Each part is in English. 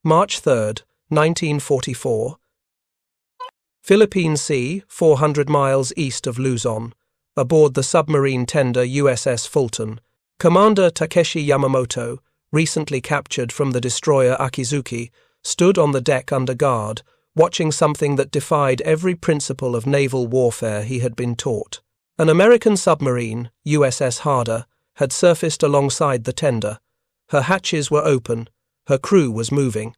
March 3, 1944. Philippine Sea, 400 miles east of Luzon. Aboard the submarine tender USS Fulton, Commander Takeshi Yamamoto, recently captured from the destroyer Akizuki, stood on the deck under guard, watching something that defied every principle of naval warfare he had been taught. An American submarine, USS Harder, had surfaced alongside the tender. Her hatches were open, her crew was moving.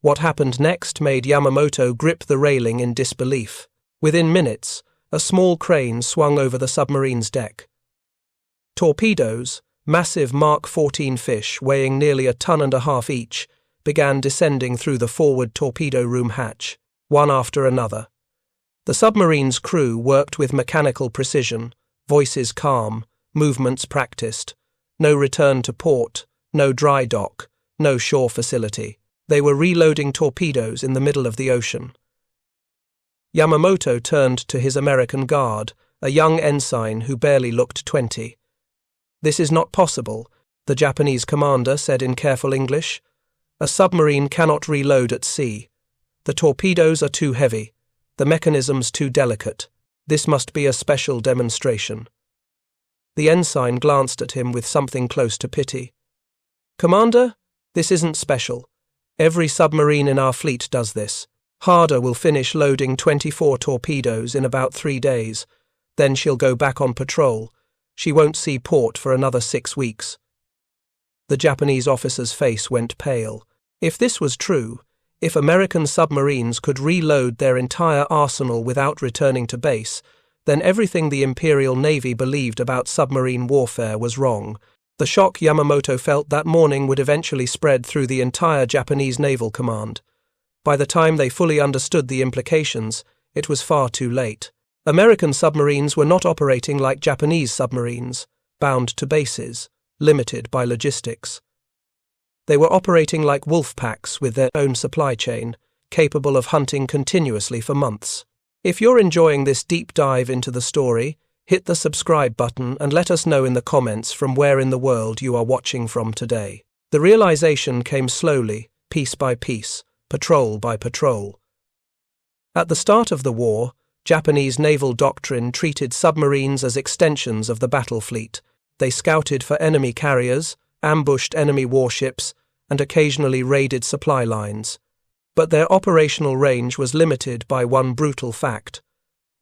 What happened next made Yamamoto grip the railing in disbelief. Within minutes, a small crane swung over the submarine's deck. Torpedoes, massive Mark 14 fish weighing nearly 1.5 tons each, began descending through the forward torpedo room hatch, one after another. The submarine's crew worked with mechanical precision, voices calm, movements practiced. No return to port, no dry dock, no shore facility. They were reloading torpedoes in the middle of the ocean. Yamamoto turned to his American guard, a young ensign who barely looked 20. "This is not possible," the Japanese commander said in careful English. "A submarine cannot reload at sea. The torpedoes are too heavy, the mechanisms too delicate. This must be a special demonstration." The ensign glanced at him with something close to pity. "Commander, this isn't special. Every submarine in our fleet does this. Harder will finish loading 24 torpedoes in about 3 days. Then she'll go back on patrol. She won't see port for another 6 weeks." The Japanese officer's face went pale. If this was true, if American submarines could reload their entire arsenal without returning to base, then everything the Imperial Navy believed about submarine warfare was wrong. The shock Yamamoto felt that morning would eventually spread through the entire Japanese naval command. By the time they fully understood the implications, it was far too late. American submarines were not operating like Japanese submarines, bound to bases, limited by logistics. They were operating like wolf packs with their own supply chain, capable of hunting continuously for months. If you're enjoying this deep dive into the story, hit the subscribe button and let us know in the comments from where in the world you are watching from today. The realization came slowly, piece by piece, patrol by patrol. At the start of the war, Japanese naval doctrine treated submarines as extensions of the battle fleet. They scouted for enemy carriers, ambushed enemy warships, and occasionally raided supply lines. But their operational range was limited by one brutal fact.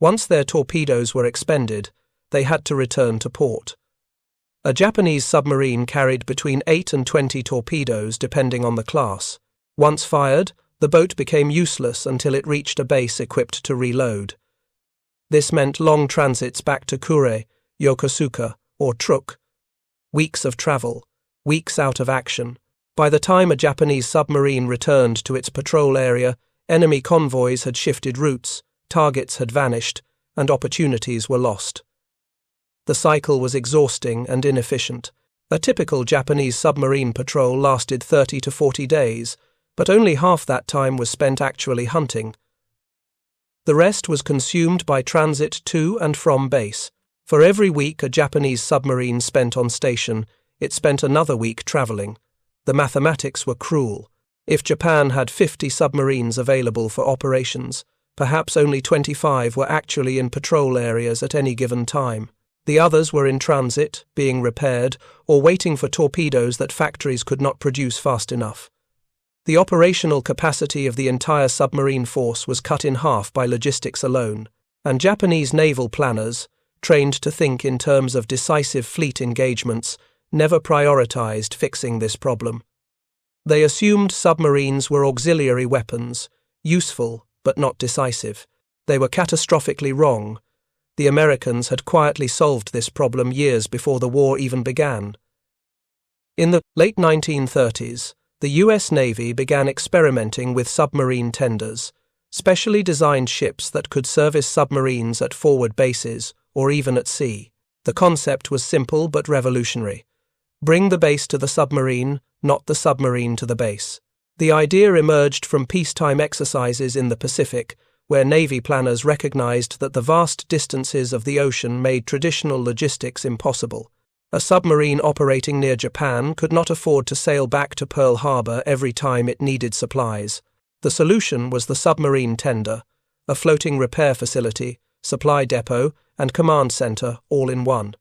Once their torpedoes were expended, they had to return to port. A Japanese submarine carried between 8 and 20 torpedoes depending on the class. Once fired, the boat became useless until it reached a base equipped to reload. This meant long transits back to Kure, Yokosuka, or Truk. Weeks of travel, weeks out of action. By the time a Japanese submarine returned to its patrol area, enemy convoys had shifted routes, targets had vanished, and opportunities were lost. The cycle was exhausting and inefficient. A typical Japanese submarine patrol lasted 30 to 40 days, but only half that time was spent actually hunting. The rest was consumed by transit to and from base. For every week a Japanese submarine spent on station, it spent another week traveling. The mathematics were cruel. If Japan had 50 submarines available for operations, perhaps only 25 were actually in patrol areas at any given time. The others were in transit, being repaired, or waiting for torpedoes that factories could not produce fast enough. The operational capacity of the entire submarine force was cut in half by logistics alone, and Japanese naval planners, trained to think in terms of decisive fleet engagements, never prioritized fixing this problem. They assumed submarines were auxiliary weapons, useful but not decisive. They were catastrophically wrong. The Americans had quietly solved this problem years before the war even began. In the late 1930s, the US Navy began experimenting with submarine tenders, specially designed ships that could service submarines at forward bases or even at sea. The concept was simple but revolutionary. Bring the base to the submarine, not the submarine to the base. The idea emerged from peacetime exercises in the Pacific, where Navy planners recognized that the vast distances of the ocean made traditional logistics impossible. A submarine operating near Japan could not afford to sail back to Pearl Harbor every time it needed supplies. The solution was the submarine tender, a floating repair facility, supply depot, and command center all in one.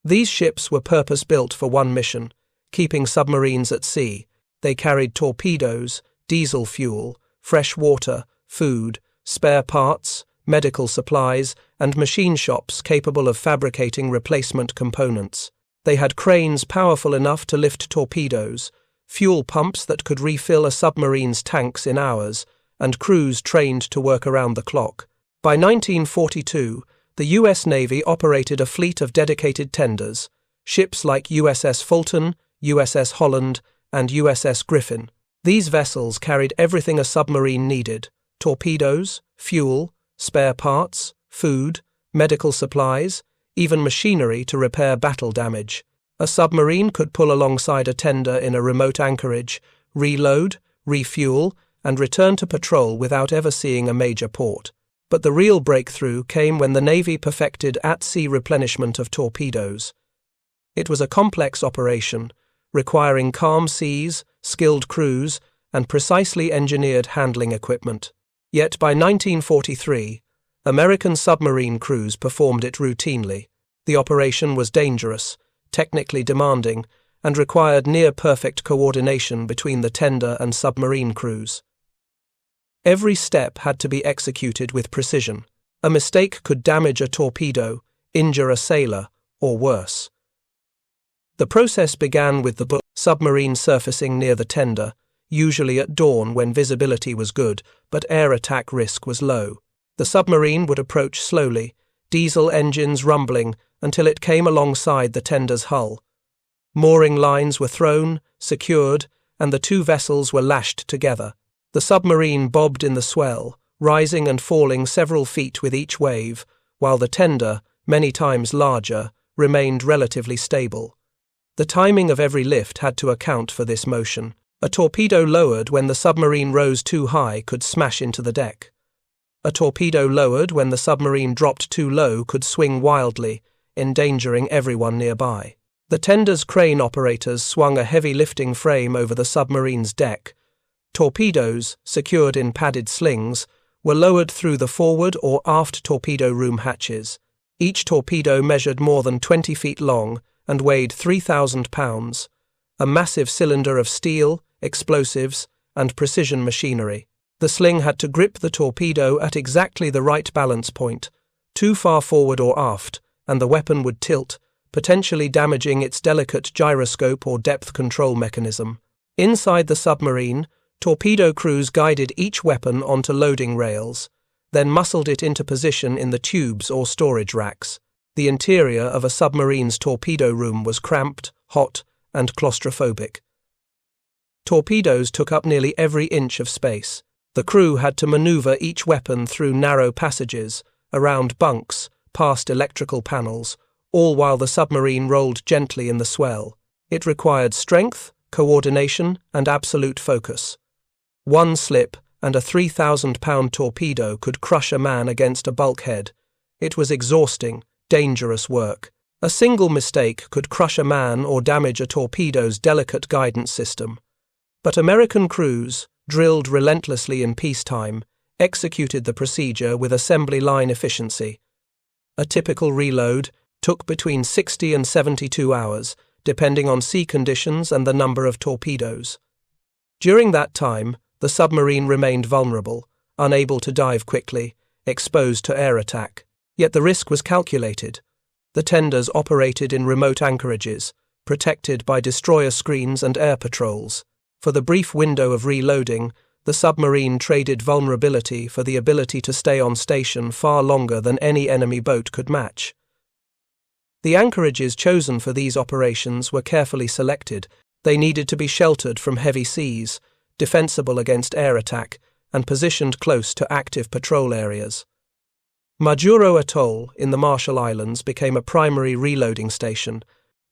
These ships were purpose-built for one mission, keeping submarines at sea. They carried torpedoes, diesel fuel, fresh water, food, spare parts, medical supplies, and machine shops capable of fabricating replacement components. They had cranes powerful enough to lift torpedoes, fuel pumps that could refill a submarine's tanks in hours, and crews trained to work around the clock. By 1942, the U.S. Navy operated a fleet of dedicated tenders, ships like USS Fulton, USS Holland, and USS Griffin. These vessels carried everything a submarine needed: torpedoes, fuel, spare parts, food, medical supplies, even machinery to repair battle damage. A submarine could pull alongside a tender in a remote anchorage, reload, refuel, and return to patrol without ever seeing a major port. But the real breakthrough came when the Navy perfected at-sea replenishment of torpedoes. It was a complex operation, requiring calm seas, skilled crews, and precisely engineered handling equipment. Yet by 1943, American submarine crews performed it routinely. The operation was dangerous, technically demanding, and required near-perfect coordination between the tender and submarine crews. Every step had to be executed with precision. A mistake could damage a torpedo, injure a sailor, or worse. The process began with the submarine surfacing near the tender, usually at dawn when visibility was good, but air attack risk was low. The submarine would approach slowly, diesel engines rumbling until it came alongside the tender's hull. Mooring lines were thrown, secured, and the two vessels were lashed together. The submarine bobbed in the swell, rising and falling several feet with each wave, while the tender, many times larger, remained relatively stable. The timing of every lift had to account for this motion. A torpedo lowered when the submarine rose too high could smash into the deck. A torpedo lowered when the submarine dropped too low could swing wildly, endangering everyone nearby. The tender's crane operators swung a heavy lifting frame over the submarine's deck. Torpedoes, secured in padded slings, were lowered through the forward or aft torpedo room hatches. Each torpedo measured more than 20 feet long and weighed 3,000 pounds, a massive cylinder of steel, explosives, and precision machinery. The sling had to grip the torpedo at exactly the right balance point, too far forward or aft, and the weapon would tilt, potentially damaging its delicate gyroscope or depth control mechanism. Inside the submarine, torpedo crews guided each weapon onto loading rails, then muscled it into position in the tubes or storage racks. The interior of a submarine's torpedo room was cramped, hot, and claustrophobic. Torpedoes took up nearly every inch of space. The crew had to maneuver each weapon through narrow passages, around bunks, past electrical panels, all while the submarine rolled gently in the swell. It required strength, coordination, and absolute focus. One slip, and a 3,000-pound torpedo could crush a man against a bulkhead. It was exhausting, dangerous work. A single mistake could crush a man or damage a torpedo's delicate guidance system. But American crews, drilled relentlessly in peacetime, executed the procedure with assembly line efficiency. A typical reload took between 60 and 72 hours, depending on sea conditions and the number of torpedoes. During that time, the submarine remained vulnerable, unable to dive quickly, exposed to air attack. Yet the risk was calculated. The tenders operated in remote anchorages, protected by destroyer screens and air patrols. For the brief window of reloading, the submarine traded vulnerability for the ability to stay on station far longer than any enemy boat could match. The anchorages chosen for these operations were carefully selected. They needed to be sheltered from heavy seas, defensible against air attack, and positioned close to active patrol areas. Majuro Atoll in the Marshall Islands became a primary reloading station.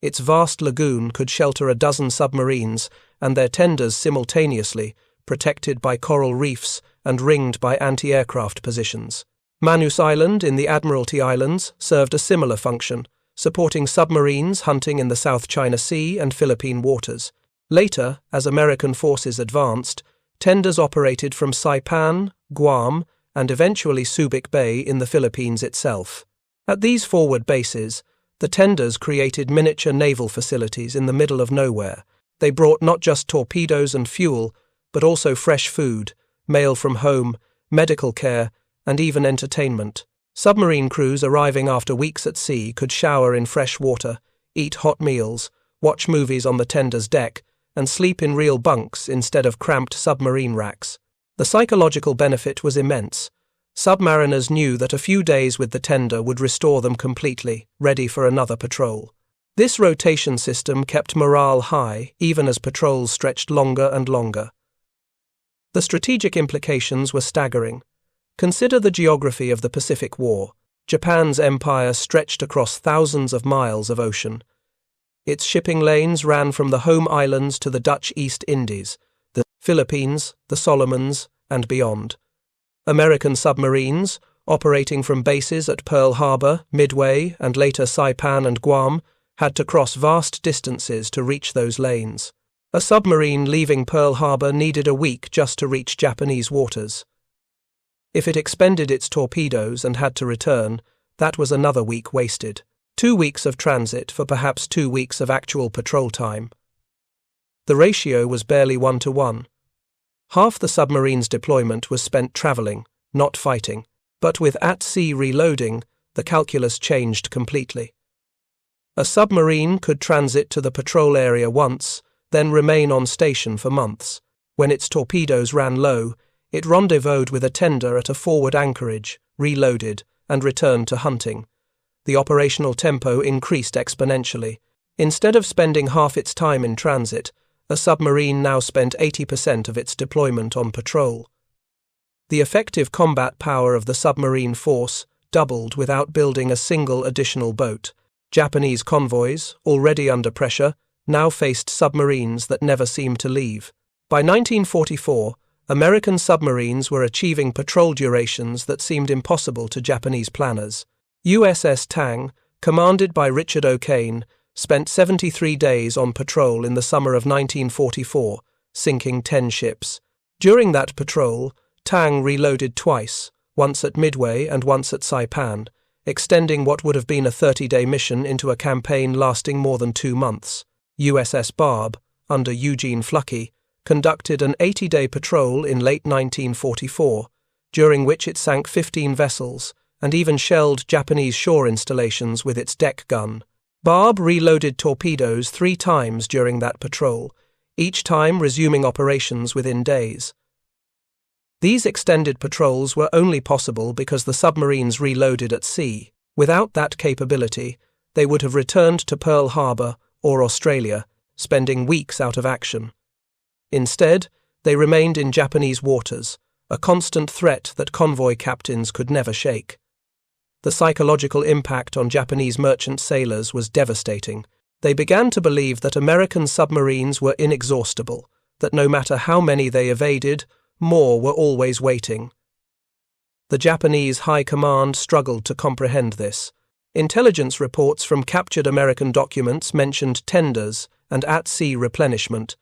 Its vast lagoon could shelter a dozen submarines and their tenders simultaneously, protected by coral reefs and ringed by anti-aircraft positions. Manus Island in the Admiralty Islands served a similar function, supporting submarines hunting in the South China Sea and Philippine waters. Later, as American forces advanced, tenders operated from Saipan, Guam, and eventually Subic Bay in the Philippines itself. At these forward bases, the tenders created miniature naval facilities in the middle of nowhere. They brought not just torpedoes and fuel, but also fresh food, mail from home, medical care, and even entertainment. Submarine crews arriving after weeks at sea could shower in fresh water, eat hot meals, watch movies on the tender's deck, and sleep in real bunks instead of cramped submarine racks. The psychological benefit was immense. Submariners knew that a few days with the tender would restore them completely, ready for another patrol. This rotation system kept morale high, even as patrols stretched longer and longer. The strategic implications were staggering. Consider the geography of the Pacific War. Japan's empire stretched across thousands of miles of ocean. Its shipping lanes ran from the home islands to the Dutch East Indies, the Philippines, the Solomons, and beyond. American submarines, operating from bases at Pearl Harbor, Midway, and later Saipan and Guam, had to cross vast distances to reach those lanes. A submarine leaving Pearl Harbor needed a week just to reach Japanese waters. If it expended its torpedoes and had to return, that was another week wasted. 2 weeks of transit for perhaps 2 weeks of actual patrol time. The ratio was barely 1-to-1. Half the submarine's deployment was spent traveling, not fighting, but with at-sea reloading, the calculus changed completely. A submarine could transit to the patrol area once, then remain on station for months. When its torpedoes ran low, it rendezvoused with a tender at a forward anchorage, reloaded, and returned to hunting. The operational tempo increased exponentially. Instead of spending half its time in transit, a submarine now spent 80% of its deployment on patrol. The effective combat power of the submarine force doubled without building a single additional boat. Japanese convoys, already under pressure, now faced submarines that never seemed to leave. By 1944, American submarines were achieving patrol durations that seemed impossible to Japanese planners. USS Tang, commanded by Richard O'Kane, spent 73 days on patrol in the summer of 1944, sinking 10 ships. During that patrol, Tang reloaded twice, once at Midway and once at Saipan, extending what would have been a 30-day mission into a campaign lasting more than 2 months. USS Barb, under Eugene Fluckey, conducted an 80-day patrol in late 1944, during which it sank 15 vessels and even shelled Japanese shore installations with its deck gun. Barb reloaded torpedoes 3 times during that patrol, each time resuming operations within days. These extended patrols were only possible because the submarines reloaded at sea. Without that capability, they would have returned to Pearl Harbor or Australia, spending weeks out of action. Instead, they remained in Japanese waters, a constant threat that convoy captains could never shake. The psychological impact on Japanese merchant sailors was devastating. They began to believe that American submarines were inexhaustible, that no matter how many they evaded, more were always waiting. The Japanese High Command struggled to comprehend this. Intelligence reports from captured American documents mentioned tenders and at-sea replenishment,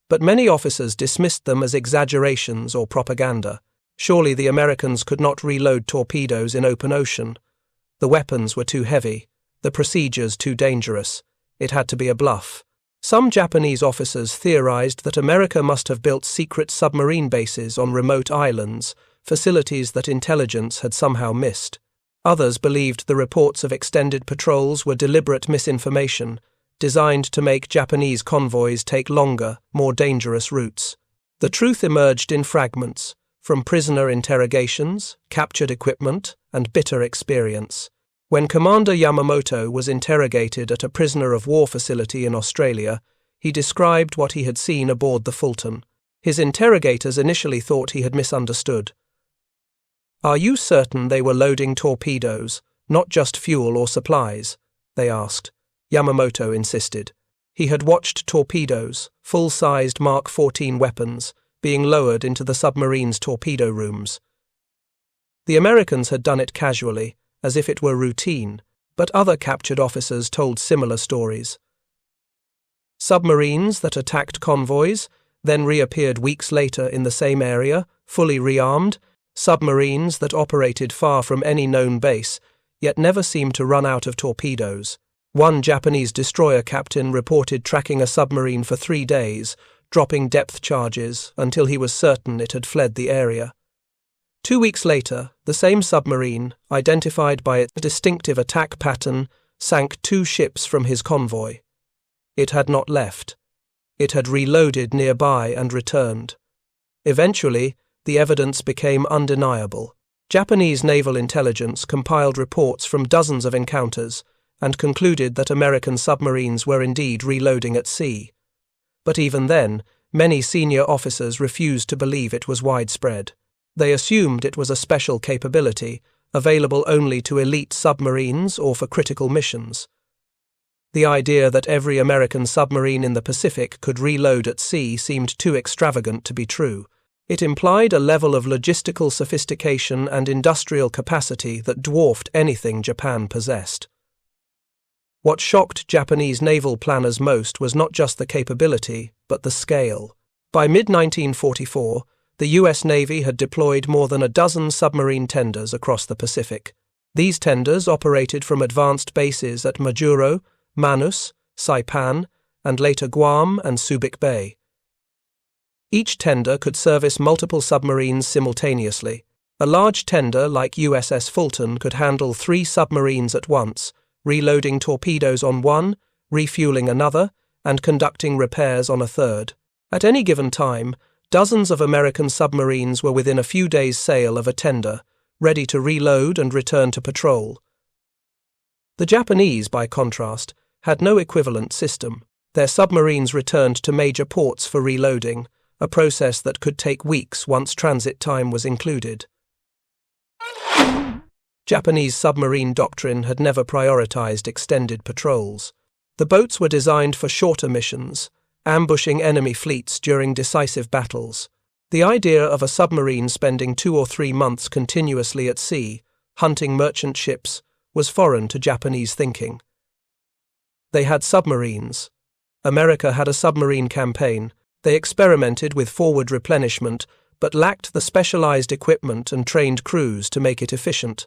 but many officers dismissed them as exaggerations or propaganda. Surely the Americans could not reload torpedoes in open ocean. The weapons were too heavy, the procedures too dangerous. It had to be a bluff. Some Japanese officers theorized that America must have built secret submarine bases on remote islands, facilities that intelligence had somehow missed. Others believed the reports of extended patrols were deliberate misinformation, designed to make Japanese convoys take longer, more dangerous routes. The truth emerged in fragments, from prisoner interrogations, captured equipment, and bitter experience. When Commander Yamamoto was interrogated at a prisoner-of-war facility in Australia, he described what he had seen aboard the Fulton. His interrogators initially thought he had misunderstood. "Are you certain they were loading torpedoes, not just fuel or supplies?" they asked. Yamamoto insisted. He had watched torpedoes, full-sized Mark 14 weapons, being lowered into the submarine's torpedo rooms. The Americans had done it casually, as if it were routine. but other captured officers told similar stories. Submarines that attacked convoys then reappeared weeks later in the same area, fully rearmed, submarines that operated far from any known base, yet never seemed to run out of torpedoes. One Japanese destroyer captain reported tracking a submarine for 3 days, dropping depth charges until he was certain it had fled the area. 2 weeks later, the same submarine, identified by its distinctive attack pattern, sank 2 ships from his convoy. It had not left. It had reloaded nearby and returned. Eventually, the evidence became undeniable. Japanese naval intelligence compiled reports from dozens of encounters and concluded that American submarines were indeed reloading at sea. But even then, many senior officers refused to believe it was widespread. They assumed it was a special capability, available only to elite submarines or for critical missions. The idea that every American submarine in the Pacific could reload at sea seemed too extravagant to be true. It implied a level of logistical sophistication and industrial capacity that dwarfed anything Japan possessed. What shocked Japanese naval planners most was not just the capability, but the scale. By mid-1944, the U.S. Navy had deployed more than a dozen submarine tenders across the Pacific. These tenders operated from advanced bases at Majuro, Manus, Saipan, and later Guam and Subic Bay. Each tender could service multiple submarines simultaneously. A large tender like USS Fulton could handle 3 submarines at once, reloading torpedoes on one, refueling another, and conducting repairs on a third. At any given time, dozens of American submarines were within a few days' sail of a tender, ready to reload and return to patrol. The Japanese, by contrast, had no equivalent system. Their submarines returned to major ports for reloading, a process that could take weeks once transit time was included. Japanese submarine doctrine had never prioritized extended patrols. The boats were designed for shorter missions, ambushing enemy fleets during decisive battles. The idea of a submarine spending 2 or 3 months continuously at sea, hunting merchant ships, was foreign to Japanese thinking. They had submarines. America had a submarine campaign. They experimented with forward replenishment, but lacked the specialized equipment and trained crews to make it efficient.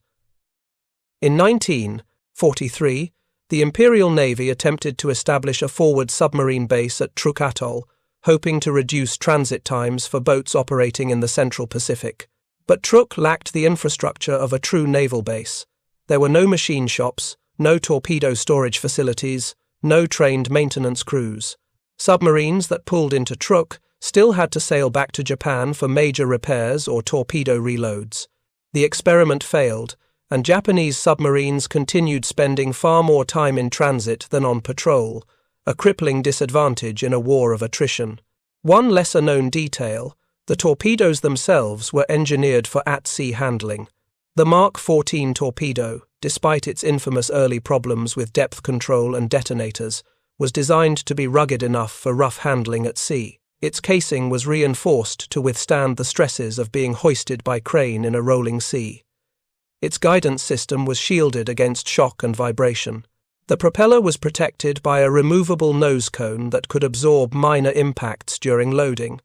In 1943, the Imperial Navy attempted to establish a forward submarine base at Truk Atoll, hoping to reduce transit times for boats operating in the Central Pacific. But Truk lacked the infrastructure of a true naval base. There were no machine shops, no torpedo storage facilities, no trained maintenance crews. Submarines that pulled into Truk still had to sail back to Japan for major repairs or torpedo reloads. The experiment failed, and Japanese submarines continued spending far more time in transit than on patrol, a crippling disadvantage in a war of attrition. One lesser-known detail: the torpedoes themselves were engineered for at-sea handling. The Mark 14 torpedo, despite its infamous early problems with depth control and detonators, was designed to be rugged enough for rough handling at sea. Its casing was reinforced to withstand the stresses of being hoisted by crane in a rolling sea. Its guidance system was shielded against shock and vibration. The propeller was protected by a removable nose cone that could absorb minor impacts during loading.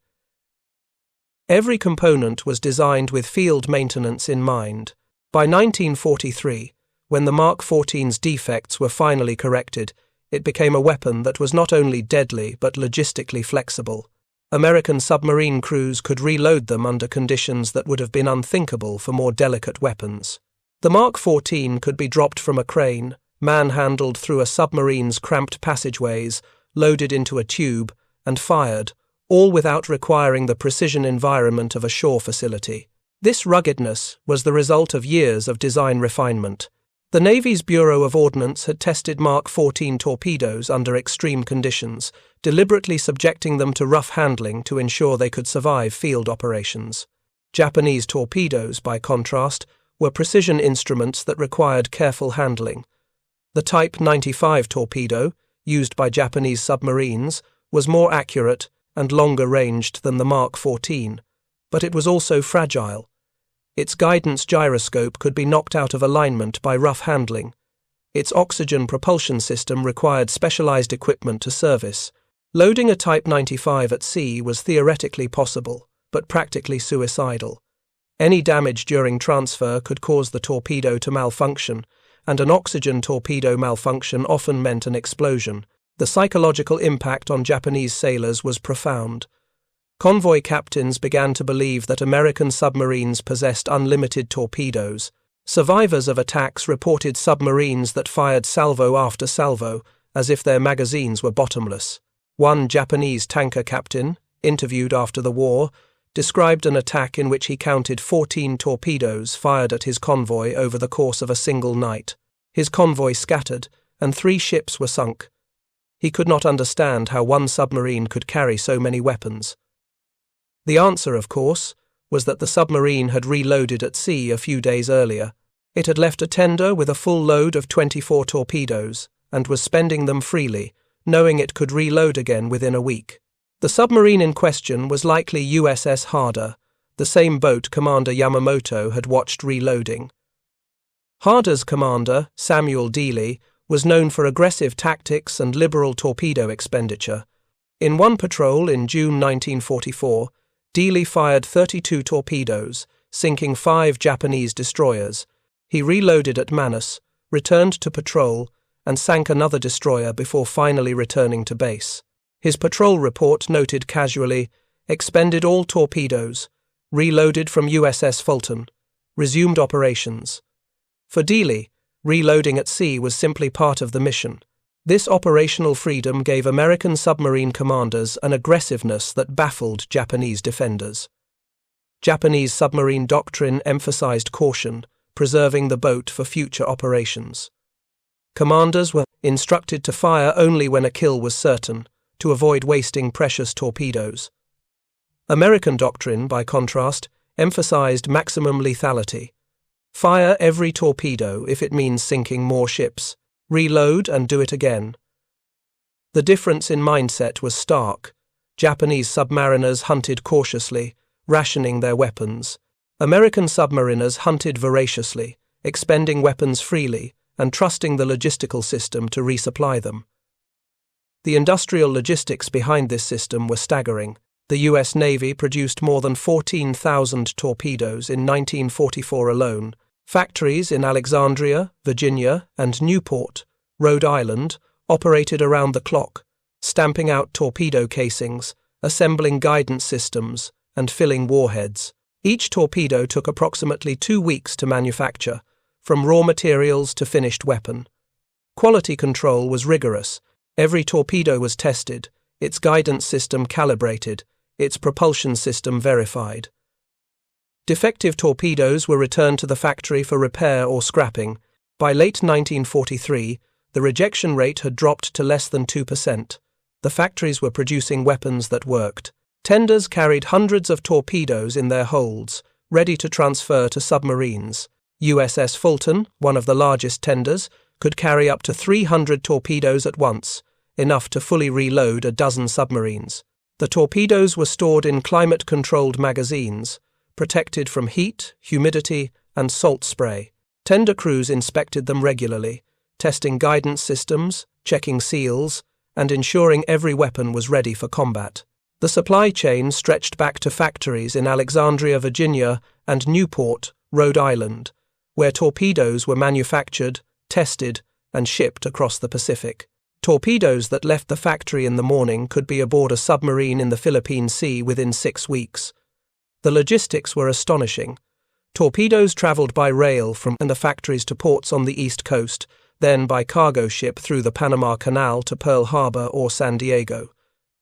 Every component was designed with field maintenance in mind. By 1943, when the Mark 14's defects were finally corrected, it became a weapon that was not only deadly but logistically flexible. American submarine crews could reload them under conditions that would have been unthinkable for more delicate weapons. The Mark 14 could be dropped from a crane, manhandled through a submarine's cramped passageways, loaded into a tube, and fired, all without requiring the precision environment of a shore facility. This ruggedness was the result of years of design refinement. The Navy's Bureau of Ordnance had tested Mark 14 torpedoes under extreme conditions, deliberately subjecting them to rough handling to ensure they could survive field operations. Japanese torpedoes, by contrast, were precision instruments that required careful handling. The Type 95 torpedo, used by Japanese submarines, was more accurate and longer-ranged than the Mark 14, but it was also fragile. Its guidance gyroscope could be knocked out of alignment by rough handling. Its oxygen propulsion system required specialized equipment to service. Loading a Type 95 at sea was theoretically possible, but practically suicidal. Any damage during transfer could cause the torpedo to malfunction, and an oxygen torpedo malfunction often meant an explosion. The psychological impact on Japanese sailors was profound. Convoy captains began to believe that American submarines possessed unlimited torpedoes. Survivors of attacks reported submarines that fired salvo after salvo, as if their magazines were bottomless. One Japanese tanker captain, interviewed after the war, described an attack in which he counted 14 torpedoes fired at his convoy over the course of a single night. His convoy scattered, and 3 ships were sunk. He could not understand how one submarine could carry so many weapons. The answer, of course, was that the submarine had reloaded at sea a few days earlier. It had left a tender with a full load of 24 torpedoes, and was spending them freely, knowing it could reload again within a week. The submarine in question was likely USS Harder, the same boat Commander Yamamoto had watched reloading. Harder's commander, Samuel Dealey, was known for aggressive tactics and liberal torpedo expenditure. In one patrol in June 1944, Dealey fired 32 torpedoes, sinking 5 Japanese destroyers. He reloaded at Manus, returned to patrol, and sank another destroyer before finally returning to base. His patrol report noted casually, expended all torpedoes, reloaded from USS Fulton, resumed operations. For Dealey, reloading at sea was simply part of the mission. This operational freedom gave American submarine commanders an aggressiveness that baffled Japanese defenders. Japanese submarine doctrine emphasized caution, preserving the boat for future operations. Commanders were instructed to fire only when a kill was certain, to avoid wasting precious torpedoes. American doctrine, by contrast, emphasized maximum lethality. Fire every torpedo if it means sinking more ships. Reload and do it again. The difference in mindset was stark. Japanese submariners hunted cautiously, rationing their weapons. American submariners hunted voraciously, expending weapons freely, and trusting the logistical system to resupply them. The industrial logistics behind this system were staggering. The U.S. Navy produced more than 14,000 torpedoes in 1944 alone. Factories in Alexandria, Virginia, and Newport, Rhode Island, operated around the clock, stamping out torpedo casings, assembling guidance systems, and filling warheads. Each torpedo took approximately 2 weeks to manufacture, from raw materials to finished weapon. Quality control was rigorous. Every torpedo was tested, its guidance system calibrated, its propulsion system verified. Defective torpedoes were returned to the factory for repair or scrapping. By late 1943, the rejection rate had dropped to less than 2%. The factories were producing weapons that worked. Tenders carried hundreds of torpedoes in their holds, ready to transfer to submarines. USS Fulton, one of the largest tenders, could carry up to 300 torpedoes at once, enough to fully reload a dozen submarines. The torpedoes were stored in climate-controlled magazines, protected from heat, humidity, and salt spray. Tender crews inspected them regularly, testing guidance systems, checking seals, and ensuring every weapon was ready for combat. The supply chain stretched back to factories in Alexandria, Virginia, and Newport, Rhode Island, where torpedoes were manufactured, tested, and shipped across the Pacific. Torpedoes that left the factory in the morning could be aboard a submarine in the Philippine Sea within 6 weeks. The logistics were astonishing. Torpedoes traveled by rail from the factories to ports on the East Coast, then by cargo ship through the Panama Canal to Pearl Harbor or San Diego.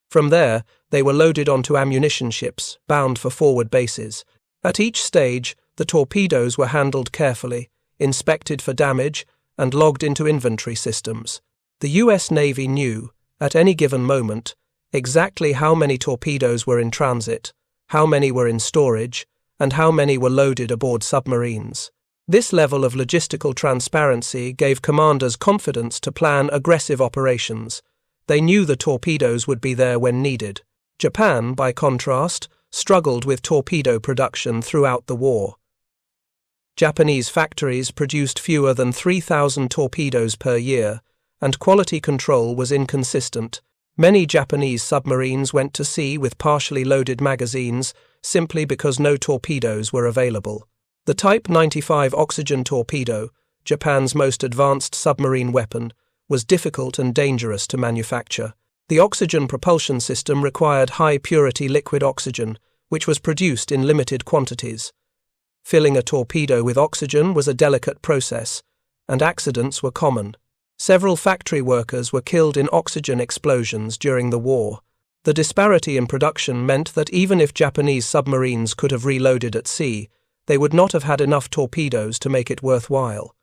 From there, they were loaded onto ammunition ships, bound for forward bases. At each stage, the torpedoes were handled carefully, inspected for damage, and logged into inventory systems. The U.S. Navy knew, at any given moment, exactly how many torpedoes were in transit, how many were in storage, and how many were loaded aboard submarines. This level of logistical transparency gave commanders confidence to plan aggressive operations. They knew the torpedoes would be there when needed. Japan, by contrast, struggled with torpedo production throughout the war. Japanese factories produced fewer than 3,000 torpedoes per year, and quality control was inconsistent. Many Japanese submarines went to sea with partially loaded magazines simply because no torpedoes were available. The Type 95 oxygen torpedo, Japan's most advanced submarine weapon, was difficult and dangerous to manufacture. The oxygen propulsion system required high-purity liquid oxygen, which was produced in limited quantities. Filling a torpedo with oxygen was a delicate process, and accidents were common. Several factory workers were killed in oxygen explosions during the war. The disparity in production meant that even if Japanese submarines could have reloaded at sea, they would not have had enough torpedoes to make it worthwhile.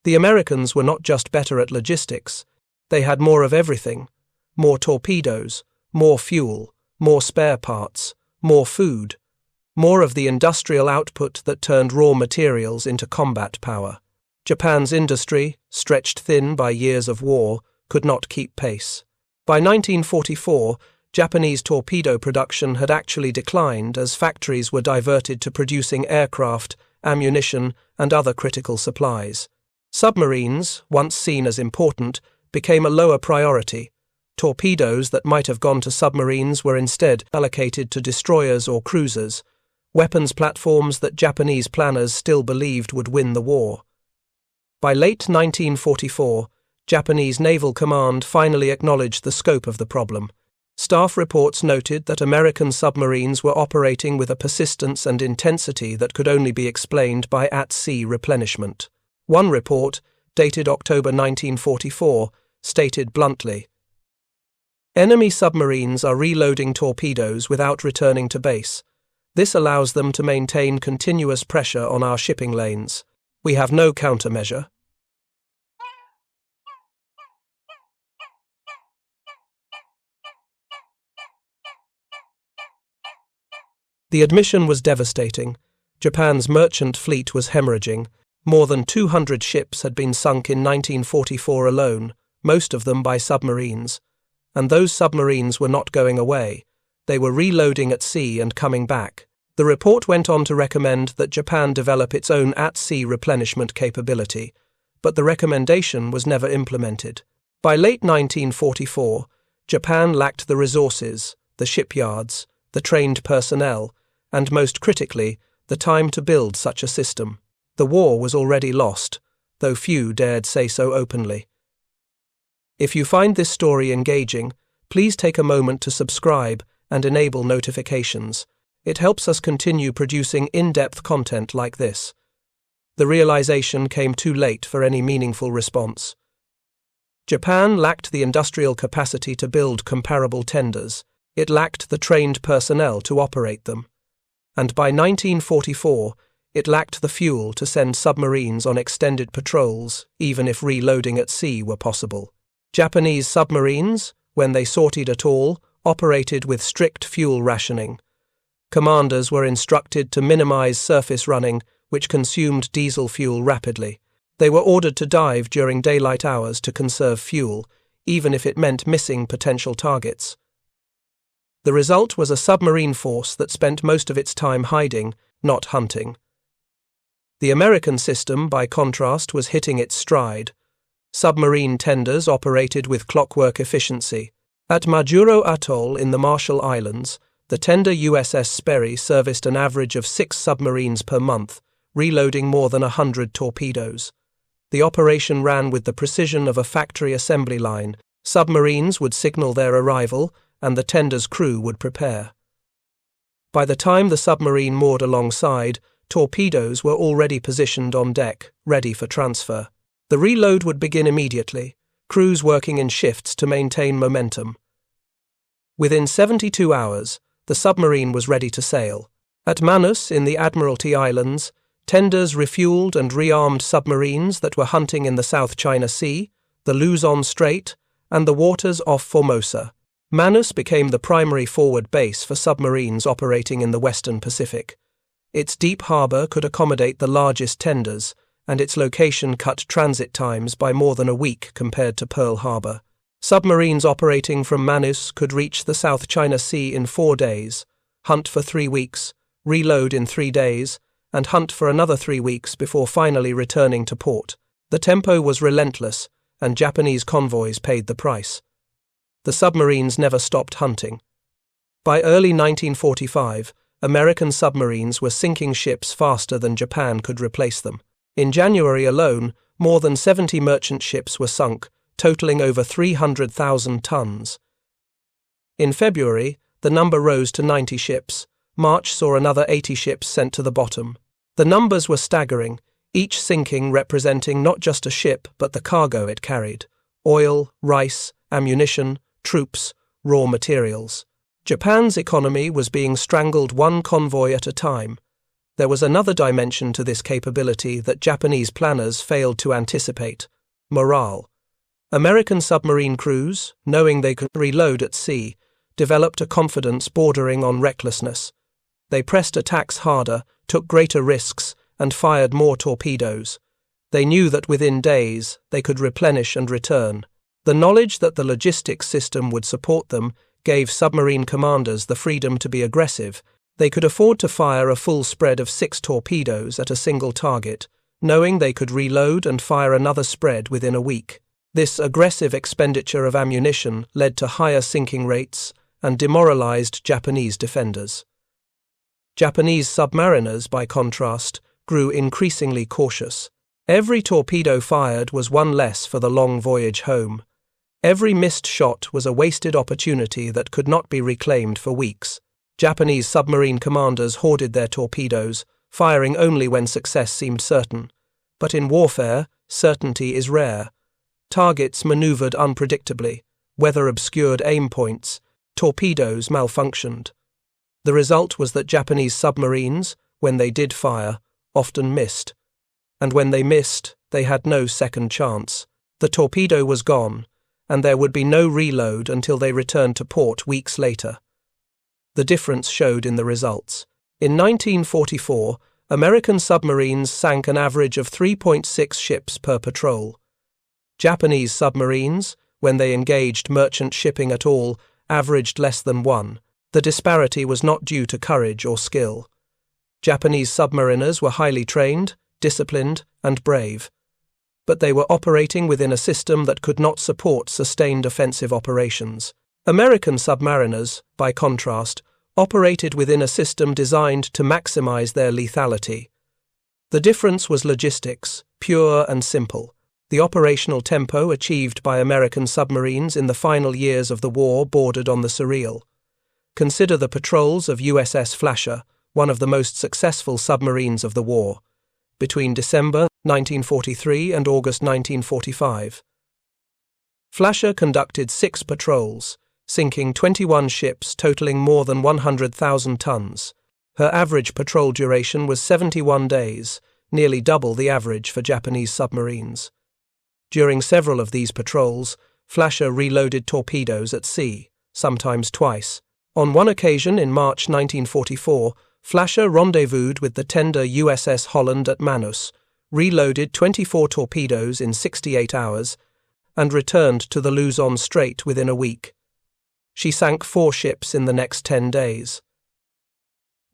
The Americans were not just better at logistics, they had more of everything: more torpedoes, more fuel, more spare parts, more food, more of the industrial output that turned raw materials into combat power. Japan's industry, stretched thin by years of war, could not keep pace. By 1944, Japanese torpedo production had actually declined as factories were diverted to producing aircraft, ammunition, and other critical supplies. Submarines, once seen as important, became a lower priority. Torpedoes that might have gone to submarines were instead allocated to destroyers or cruisers, weapons platforms that Japanese planners still believed would win the war. By late 1944, Japanese Naval Command finally acknowledged the scope of the problem. Staff reports noted that American submarines were operating with a persistence and intensity that could only be explained by at-sea replenishment. One report, dated October 1944, stated bluntly, "Enemy submarines are reloading torpedoes without returning to base. This allows them to maintain continuous pressure on our shipping lanes. We have no countermeasure." The admission was devastating. Japan's merchant fleet was hemorrhaging. More than 200 ships had been sunk in 1944 alone, most of them by submarines. And those submarines were not going away. They were reloading at sea and coming back. The report went on to recommend that Japan develop its own at-sea replenishment capability, but the recommendation was never implemented. By late 1944, Japan lacked the resources, the shipyards, the trained personnel, and most critically, the time to build such a system. The war was already lost, though few dared say so openly. If you find this story engaging, please take a moment to subscribe and enable notifications. It helps us continue producing in-depth content like this. The realization came too late for any meaningful response. Japan lacked the industrial capacity to build comparable tenders. It lacked the trained personnel to operate them. And by 1944, it lacked the fuel to send submarines on extended patrols, even if reloading at sea were possible. Japanese submarines, when they sortied at all, operated with strict fuel rationing. Commanders were instructed to minimize surface running, which consumed diesel fuel rapidly. They were ordered to dive during daylight hours to conserve fuel, even if it meant missing potential targets. The result was a submarine force that spent most of its time hiding, not hunting. The American system, by contrast, was hitting its stride. Submarine tenders operated with clockwork efficiency. At Majuro Atoll in the Marshall Islands, the tender USS Sperry serviced an average of 6 submarines per month, reloading more than 100 torpedoes. The operation ran with the precision of a factory assembly line. Submarines would signal their arrival, and the tender's crew would prepare. By the time the submarine moored alongside, torpedoes were already positioned on deck, ready for transfer. The reload would begin immediately, crews working in shifts to maintain momentum. Within 72 hours, the submarine was ready to sail. At Manus, in the Admiralty Islands, tenders refueled and rearmed submarines that were hunting in the South China Sea, the Luzon Strait, and the waters off Formosa. Manus became the primary forward base for submarines operating in the Western Pacific. Its deep harbour could accommodate the largest tenders, and its location cut transit times by more than a week compared to Pearl Harbor. Submarines operating from Manus could reach the South China Sea in 4 days, hunt for 3 weeks, reload in 3 days, and hunt for another 3 weeks before finally returning to port. The tempo was relentless, and Japanese convoys paid the price. The submarines never stopped hunting. By early 1945, American submarines were sinking ships faster than Japan could replace them. In January alone, more than 70 merchant ships were sunk, totaling over 300,000 tons. In February, the number rose to 90 ships. March saw another 80 ships sent to the bottom. The numbers were staggering, each sinking representing not just a ship but the cargo it carried: oil, rice, ammunition, troops, raw materials. Japan's economy was being strangled one convoy at a time. There was another dimension to this capability that Japanese planners failed to anticipate: morale. American submarine crews, knowing they could reload at sea, developed a confidence bordering on recklessness. They pressed attacks harder, took greater risks, and fired more torpedoes. They knew that within days they could replenish and return. The knowledge that the logistics system would support them gave submarine commanders the freedom to be aggressive. They could afford to fire a full spread of 6 torpedoes at a single target, knowing they could reload and fire another spread within a week. This aggressive expenditure of ammunition led to higher sinking rates and demoralized Japanese defenders. Japanese submariners, by contrast, grew increasingly cautious. Every torpedo fired was one less for the long voyage home. Every missed shot was a wasted opportunity that could not be reclaimed for weeks. Japanese submarine commanders hoarded their torpedoes, firing only when success seemed certain. But in warfare, certainty is rare. Targets maneuvered unpredictably, weather obscured aim points, torpedoes malfunctioned. The result was that Japanese submarines, when they did fire, often missed. And when they missed, they had no second chance. The torpedo was gone, and there would be no reload until they returned to port weeks later. The difference showed in the results. In 1944, American submarines sank an average of 3.6 ships per patrol. Japanese submarines, when they engaged merchant shipping at all, averaged less than 1. The disparity was not due to courage or skill. Japanese submariners were highly trained, disciplined, and brave. But they were operating within a system that could not support sustained offensive operations. American submariners, by contrast, operated within a system designed to maximize their lethality. The difference was logistics, pure and simple. The operational tempo achieved by American submarines in the final years of the war bordered on the surreal. Consider the patrols of USS Flasher, one of the most successful submarines of the war, between December 1943 and August 1945. Flasher conducted 6 patrols, sinking 21 ships totaling more than 100,000 tons. Her average patrol duration was 71 days, nearly double the average for Japanese submarines. During several of these patrols, Flasher reloaded torpedoes at sea, sometimes twice. On one occasion in March 1944, Flasher rendezvoused with the tender USS Holland at Manus, reloaded 24 torpedoes in 68 hours, and returned to the Luzon Strait within a week. She sank 4 ships in the next 10 days.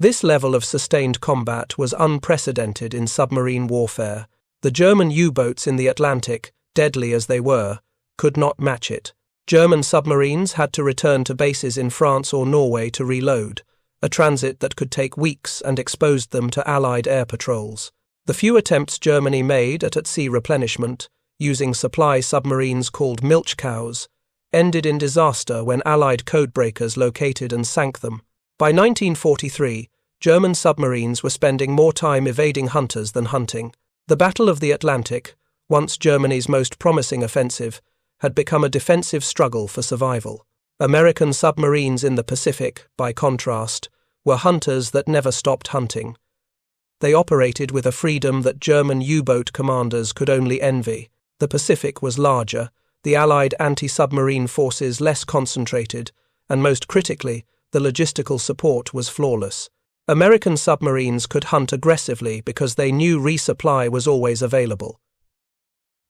This level of sustained combat was unprecedented in submarine warfare. The German U-boats in the Atlantic, deadly as they were, could not match it. German submarines had to return to bases in France or Norway to reload, a transit that could take weeks and exposed them to Allied air patrols. The few attempts Germany made at sea replenishment, using supply submarines called milch cows, ended in disaster when Allied codebreakers located and sank them. By 1943, German submarines were spending more time evading hunters than hunting. The Battle of the Atlantic, once Germany's most promising offensive, had become a defensive struggle for survival. American submarines in the Pacific, by contrast, were hunters that never stopped hunting. They operated with a freedom that German U-boat commanders could only envy. The Pacific was larger, the Allied anti-submarine forces less concentrated, and most critically, the logistical support was flawless. American submarines could hunt aggressively because they knew resupply was always available.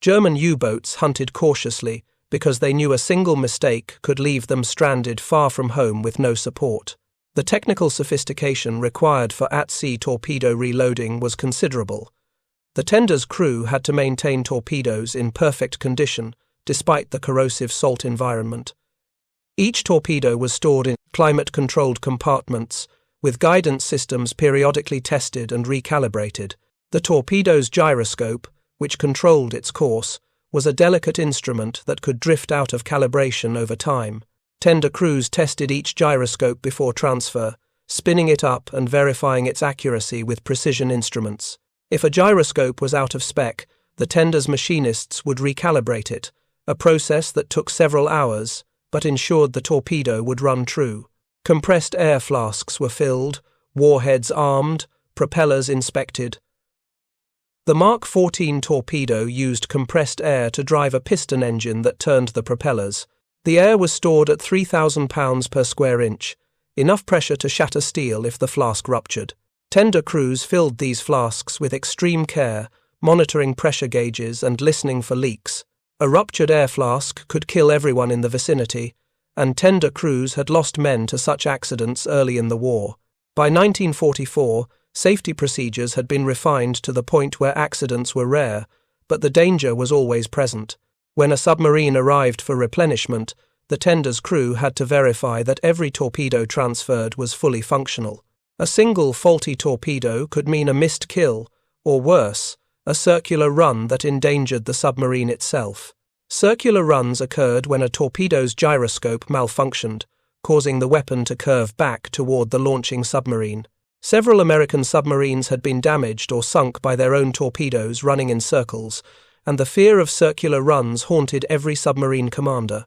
German U-boats hunted cautiously because they knew a single mistake could leave them stranded far from home with no support. The technical sophistication required for at-sea torpedo reloading was considerable. The tender's crew had to maintain torpedoes in perfect condition despite the corrosive salt environment. Each torpedo was stored in climate-controlled compartments, with guidance systems periodically tested and recalibrated. The torpedo's gyroscope, which controlled its course, was a delicate instrument that could drift out of calibration over time. Tender crews tested each gyroscope before transfer, spinning it up and verifying its accuracy with precision instruments. If a gyroscope was out of spec, the tender's machinists would recalibrate it, a process that took several hours, but ensured the torpedo would run true. Compressed air flasks were filled, warheads armed, propellers inspected. The Mark 14 torpedo used compressed air to drive a piston engine that turned the propellers. The air was stored at 3,000 pounds per square inch, enough pressure to shatter steel if the flask ruptured. Tender crews filled these flasks with extreme care, monitoring pressure gauges and listening for leaks. A ruptured air flask could kill everyone in the vicinity, and tender crews had lost men to such accidents early in the war. By 1944, safety procedures had been refined to the point where accidents were rare, but the danger was always present. When a submarine arrived for replenishment, the tender's crew had to verify that every torpedo transferred was fully functional. A single faulty torpedo could mean a missed kill, or worse, a circular run that endangered the submarine itself. Circular runs occurred when a torpedo's gyroscope malfunctioned, causing the weapon to curve back toward the launching submarine. Several American submarines had been damaged or sunk by their own torpedoes running in circles, and the fear of circular runs haunted every submarine commander.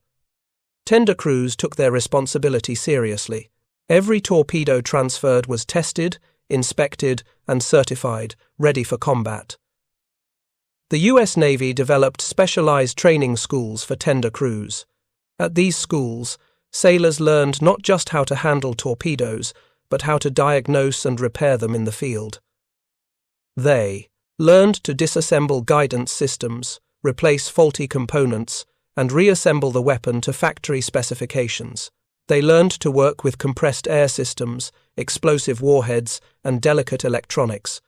Tender crews took their responsibility seriously. Every torpedo transferred was tested, inspected, and certified, ready for combat. The U.S. Navy developed specialized training schools for tender crews. At these schools, sailors learned not just how to handle torpedoes, but how to diagnose and repair them in the field. They learned to disassemble guidance systems, replace faulty components, and reassemble the weapon to factory specifications. They learned to work with compressed air systems, explosive warheads, and delicate electronics.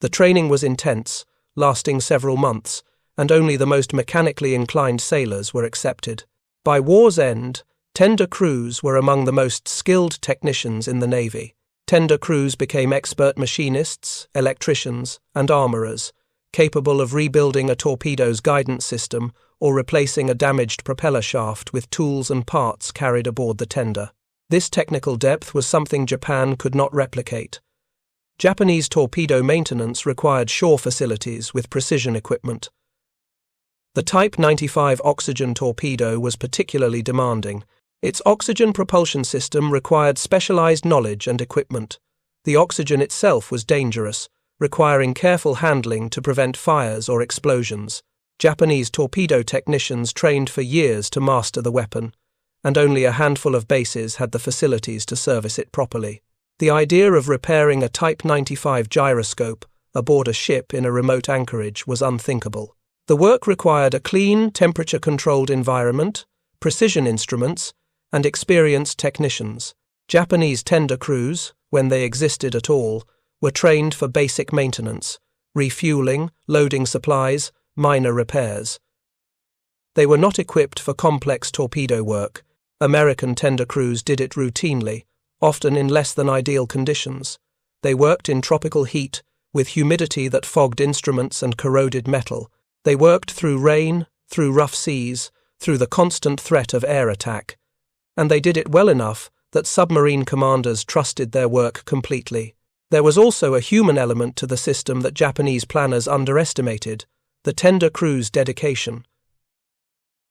The training was intense, lasting several months, and only the most mechanically inclined sailors were accepted. By war's end, tender crews were among the most skilled technicians in the Navy. Tender crews became expert machinists, electricians, and armourers, capable of rebuilding a torpedo's guidance system or replacing a damaged propeller shaft with tools and parts carried aboard the tender. This technical depth was something Japan could not replicate. Japanese torpedo maintenance required shore facilities with precision equipment. The Type 95 oxygen torpedo was particularly demanding. Its oxygen propulsion system required specialized knowledge and equipment. The oxygen itself was dangerous, requiring careful handling to prevent fires or explosions. Japanese torpedo technicians trained for years to master the weapon, and only a handful of bases had the facilities to service it properly. The idea of repairing a Type 95 gyroscope aboard a ship in a remote anchorage was unthinkable. The work required a clean, temperature-controlled environment, precision instruments, and experienced technicians. Japanese tender crews, when they existed at all, were trained for basic maintenance, refueling, loading supplies, minor repairs. They were not equipped for complex torpedo work. American tender crews did it routinely, often in less than ideal conditions. They worked in tropical heat, with humidity that fogged instruments and corroded metal. They worked through rain, through rough seas, through the constant threat of air attack. And they did it well enough that submarine commanders trusted their work completely. There was also a human element to the system that Japanese planners underestimated: the tender crew's dedication.